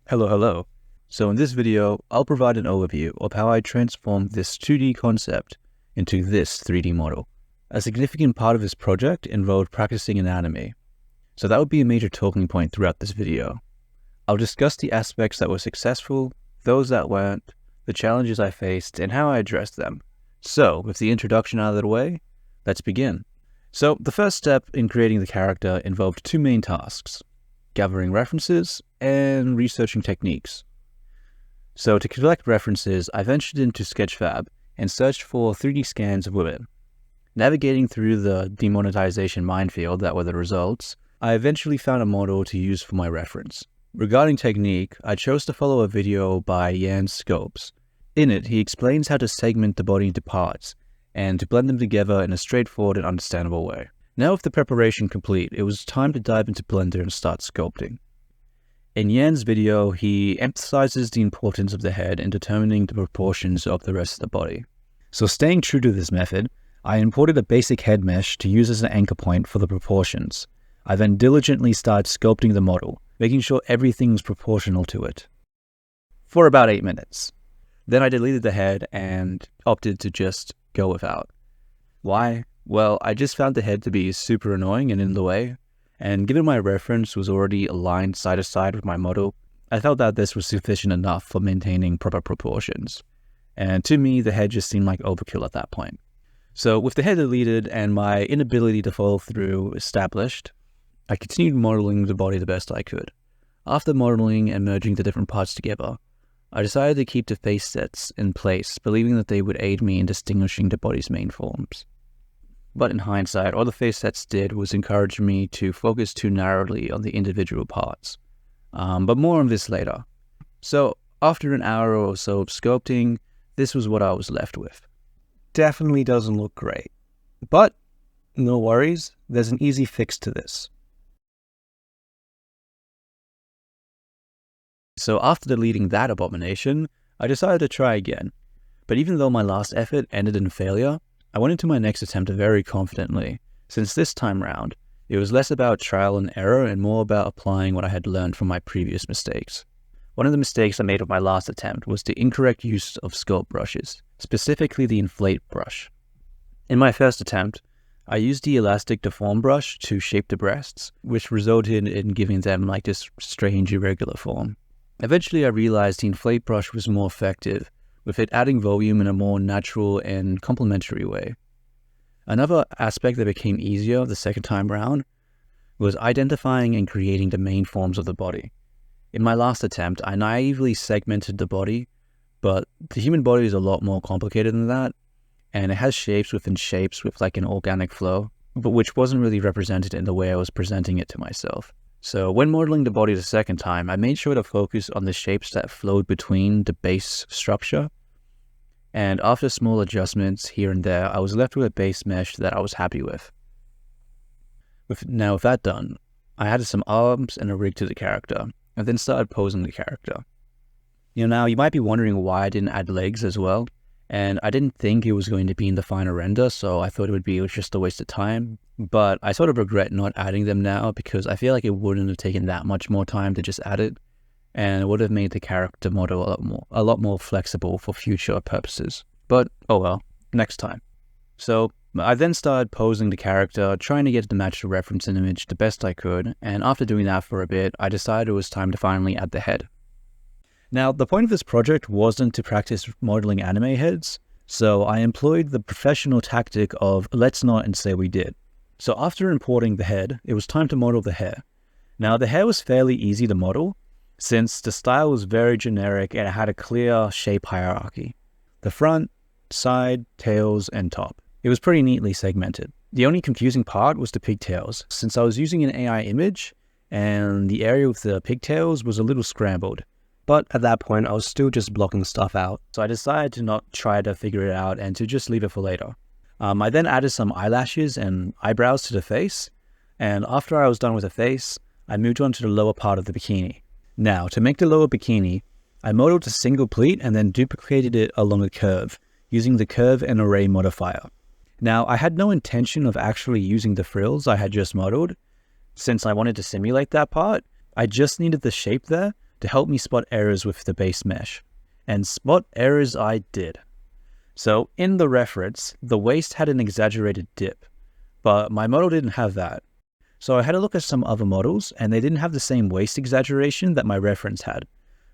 Hello. So in this video, I'll provide an overview of how I transformed this 2D concept into this 3D model. A significant part of this project involved practicing anatomy, so that would be a major talking point throughout this video. I'll discuss the aspects that were successful, those that weren't, the challenges I faced, and how I addressed them. So, with the introduction out of the way, let's begin. So, the first step in creating the character involved two main tasks: gathering references and researching techniques. So to collect references, I ventured into Sketchfab and searched for 3D scans of women. Navigating through the demonetization minefield that were the results, I eventually found a model to use for my reference. Regarding technique, I chose to follow a video by Jan Scopes. In it, he explains how to segment the body into parts and to blend them together in a straightforward and understandable way. Now with the preparation complete, it was time to dive into Blender and start sculpting. In Jan's video, he emphasizes the importance of the head in determining the proportions of the rest of the body. So staying true to this method, I imported a basic head mesh to use as an anchor point for the proportions. I then diligently started sculpting the model, making sure everything was proportional to it, for about 8 minutes. Then I deleted the head and opted to just go without. Why? Well, I just found the head to be super annoying and in the way, and given my reference was already aligned side to side with my model, I felt that this was sufficient enough for maintaining proper proportions. And to me, the head just seemed like overkill at that point. So with the head deleted and my inability to follow through established, I continued modeling the body the best I could. After modeling and merging the different parts together, I decided to keep the face sets in place, believing that they would aid me in distinguishing the body's main forms. But in hindsight, all the face sets did was encourage me to focus too narrowly on the individual parts. But more on this later. So, after an hour or so of sculpting, this was what I was left with. Definitely doesn't look great. But, no worries, there's an easy fix to this. So after deleting that abomination, I decided to try again. But even though my last effort ended in failure, I went into my next attempt very confidently, since this time round, it was less about trial and error and more about applying what I had learned from my previous mistakes. One of the mistakes I made with my last attempt was the incorrect use of sculpt brushes, specifically the inflate brush. In my first attempt, I used the elastic deform brush to shape the breasts, which resulted in giving them like this strange irregular form. Eventually I realized the inflate brush was more effective, with it adding volume in a more natural and complementary way. Another aspect that became easier the second time round was identifying and creating the main forms of the body. In my last attempt, I naively segmented the body, but the human body is a lot more complicated than that, and it has shapes within shapes with like an organic flow, but which wasn't really represented in the way I was presenting it to myself. So when modeling the body the second time, I made sure to focus on the shapes that flowed between the base structure. And after small adjustments here and there, I was left with a base mesh that I was happy with. With that done, I added some arms and a rig to the character, and then started posing the character. Now you might be wondering why I didn't add legs as well, and I didn't think it was going to be in the final render, so I thought it would be just a waste of time. But I sort of regret not adding them now because I feel like it wouldn't have taken that much more time to just add it, and it would have made the character model a lot more flexible for future purposes. But oh well, next time. So I then started posing the character, trying to get it to match the reference image the best I could, and after doing that for a bit, I decided it was time to finally add the head. Now, the point of this project wasn't to practice modeling anime heads, so I employed the professional tactic of let's not and say we did. So after importing the head, it was time to model the hair. Now, the hair was fairly easy to model, since the style was very generic and it had a clear shape hierarchy. The front, side, tails, and top. It was pretty neatly segmented. The only confusing part was the pigtails, since I was using an AI image, and the area with the pigtails was a little scrambled. But at that point, I was still just blocking stuff out, so I decided to not try to figure it out and to just leave it for later. I then added some eyelashes and eyebrows to the face, and after I was done with the face, I moved on to the lower part of the bikini. Now, to make the lower bikini, I modeled a single pleat and then duplicated it along a curve, using the curve and array modifier. Now, I had no intention of actually using the frills I had just modeled, since I wanted to simulate that part. I just needed the shape there, to help me spot errors with the base mesh. And spot errors I did. So in the reference, the waist had an exaggerated dip, but my model didn't have that. So I had a look at some other models and they didn't have the same waist exaggeration that my reference had.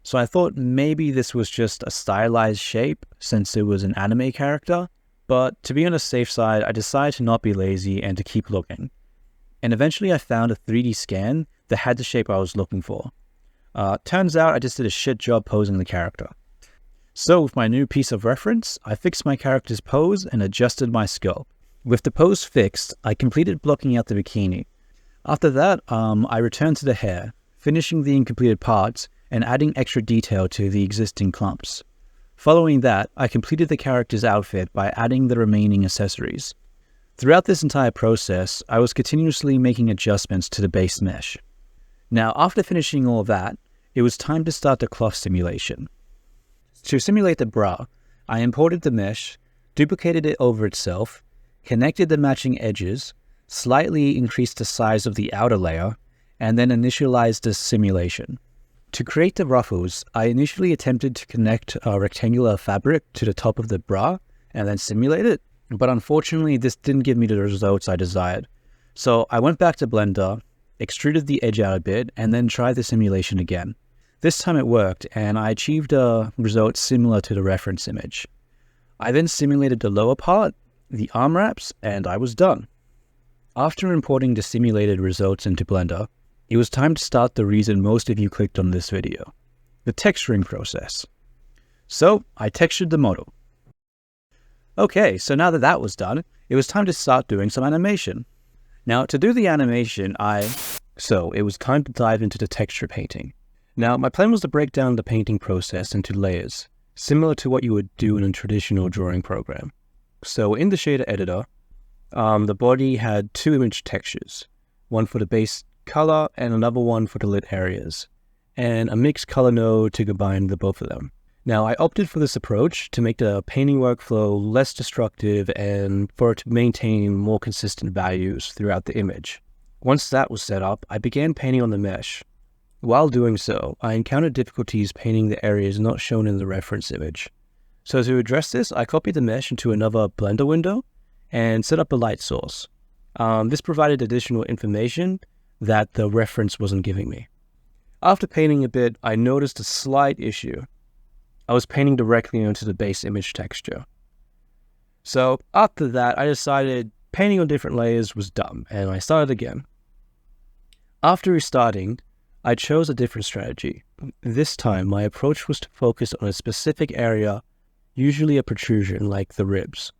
So I thought maybe this was just a stylized shape since it was an anime character, but to be on the safe side, I decided to not be lazy and to keep looking. And eventually I found a 3D scan that had the shape I was looking for. Turns out I just did a shit job posing the character. So with my new piece of reference, I fixed my character's pose and adjusted my sculpt. With the pose fixed, I completed blocking out the bikini. After that, I returned to the hair, finishing the incompleted parts and adding extra detail to the existing clumps. Following that, I completed the character's outfit by adding the remaining accessories. Throughout this entire process, I was continuously making adjustments to the base mesh. Now, after finishing all of that, it was time to start the cloth simulation. To simulate the bra, I imported the mesh, duplicated it over itself, connected the matching edges, slightly increased the size of the outer layer, and then initialized the simulation. To create the ruffles, I initially attempted to connect a rectangular fabric to the top of the bra and then simulate it, but unfortunately this didn't give me the results I desired. So I went back to Blender, extruded the edge out a bit, and then tried the simulation again. This time it worked, and I achieved a result similar to the reference image. I then simulated the lower part, the arm wraps, and I was done. After importing the simulated results into Blender, it was time to start the reason most of you clicked on this video, the texturing process. So I textured the model. Okay, so now that that was done, it was time to start doing some animation. Now to do the animation, it was time to dive into the texture painting. Now my plan was to break down the painting process into layers, similar to what you would do in a traditional drawing program. So in the shader editor, the body had two image textures, one for the base color and another one for the lit areas, and a mixed color node to combine the both of them. Now I opted for this approach to make the painting workflow less destructive and for it to maintain more consistent values throughout the image. Once that was set up, I began painting on the mesh. While doing so, I encountered difficulties painting the areas not shown in the reference image. So to address this, I copied the mesh into another Blender window and set up a light source. This provided additional information that the reference wasn't giving me. After painting a bit, I noticed a slight issue. I was painting directly onto the base image texture. So after that, I decided painting on different layers was dumb, and I started again. After restarting, I chose a different strategy. This time, my approach was to focus on a specific area, usually a protrusion like the ribs,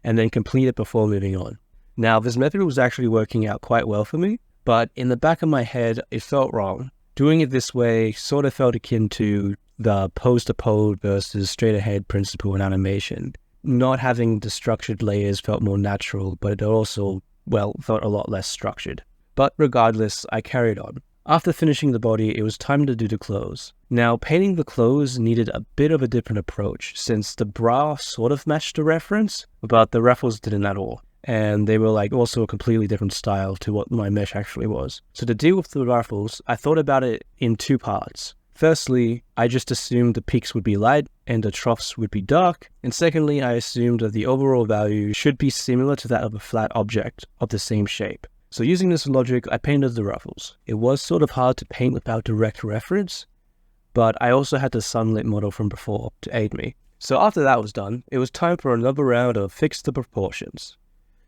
and then complete it before moving on. Now, this method was actually working out quite well for me, but in the back of my head, it felt wrong. Doing it this way sort of felt akin to the pose-to-pose versus straight-ahead principle in animation. Not having the structured layers felt more natural, but it also, felt a lot less structured. But regardless, I carried on. After finishing the body, it was time to do the clothes. Now, painting the clothes needed a bit of a different approach, since the bra sort of matched the reference, but the ruffles didn't at all. And they were also a completely different style to what my mesh actually was. So to deal with the ruffles, I thought about it in two parts. Firstly, I just assumed the peaks would be light and the troughs would be dark. And secondly, I assumed that the overall value should be similar to that of a flat object of the same shape. So using this logic, I painted the ruffles. It was sort of hard to paint without direct reference, but I also had the sunlit model from before to aid me. So after that was done, it was time for another round of fix the proportions.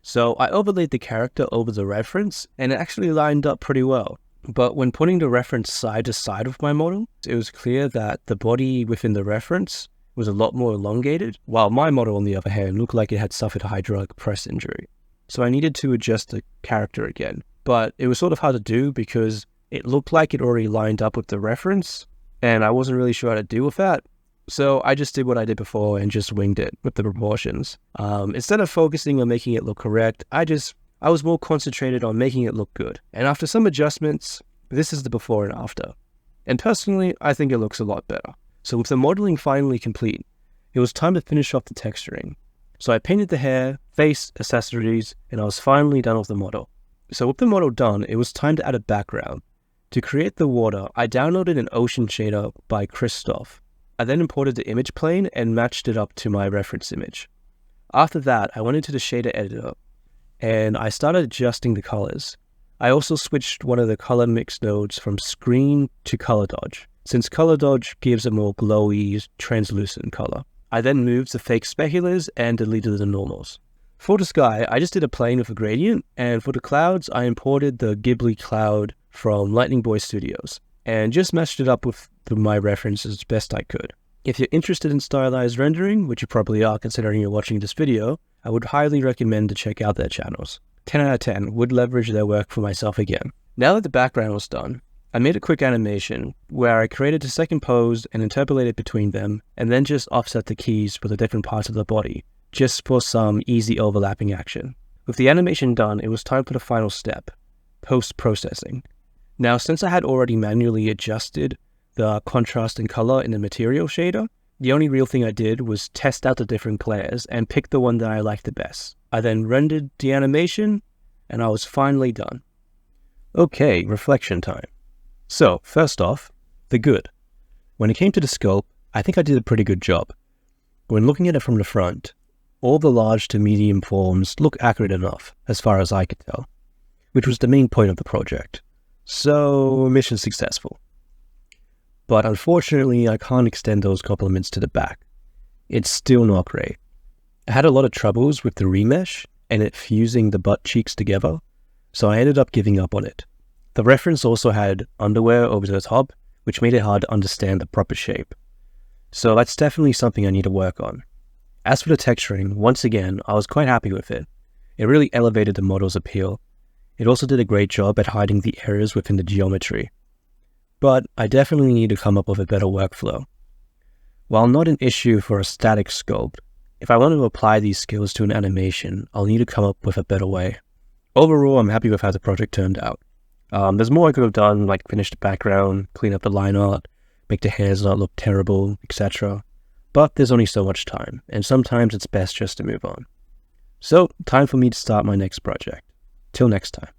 So I overlaid the character over the reference, and it actually lined up pretty well. But when putting the reference side to side with my model, it was clear that the body within the reference was a lot more elongated, while my model, on the other hand, looked like it had suffered a hydraulic press injury. So I needed to adjust the character again. But it was sort of hard to do because it looked like it already lined up with the reference, and I wasn't really sure how to deal with that. So I just did what I did before and just winged it with the proportions. Instead of focusing on making it look correct, I was more concentrated on making it look good. And after some adjustments, this is the before and after. And personally, I think it looks a lot better. So with the modeling finally complete, it was time to finish off the texturing. So I painted the hair, face, accessories, and I was finally done with the model. So with the model done, it was time to add a background. To create the water, I downloaded an ocean shader by Christoph. I then imported the image plane and matched it up to my reference image. After that, I went into the shader editor and I started adjusting the colors. I also switched one of the color mix nodes from screen to color dodge, since color dodge gives a more glowy, translucent color. I then moved the fake speculars and deleted the normals. For the sky, I just did a plane with a gradient, and for the clouds, I imported the Ghibli cloud from Lightning Boy Studios, and just matched it up with my references as best I could. If you're interested in stylized rendering, which you probably are considering you're watching this video, I would highly recommend to check out their channels. 10 out of 10, would leverage their work for myself again. Now that the background was done, I made a quick animation where I created a second pose and interpolated between them, and then just offset the keys for the different parts of the body, just for some easy overlapping action. With the animation done, it was time for the final step, post-processing. Now, since I had already manually adjusted the contrast and color in the material shader, the only real thing I did was test out the different glares and pick the one that I liked the best. I then rendered the animation, and I was finally done. Okay, reflection time. So, first off, the good. When it came to the scope, I think I did a pretty good job. When looking at it from the front, all the large to medium forms look accurate enough, as far as I could tell, which was the main point of the project. So, mission successful. But unfortunately, I can't extend those compliments to the back. It's still not great. I had a lot of troubles with the remesh and it fusing the butt cheeks together, so I ended up giving up on it. The reference also had underwear over the top, which made it hard to understand the proper shape. So that's definitely something I need to work on. As for the texturing, once again, I was quite happy with it. It really elevated the model's appeal. It also did a great job at hiding the errors within the geometry. But I definitely need to come up with a better workflow. While not an issue for a static scope, if I want to apply these skills to an animation, I'll need to come up with a better way. Overall, I'm happy with how the project turned out. There's more I could have done, like finish the background, clean up the line art, make the hairs not look terrible, etc. But there's only so much time, and sometimes it's best just to move on. So, time for me to start my next project. Till next time.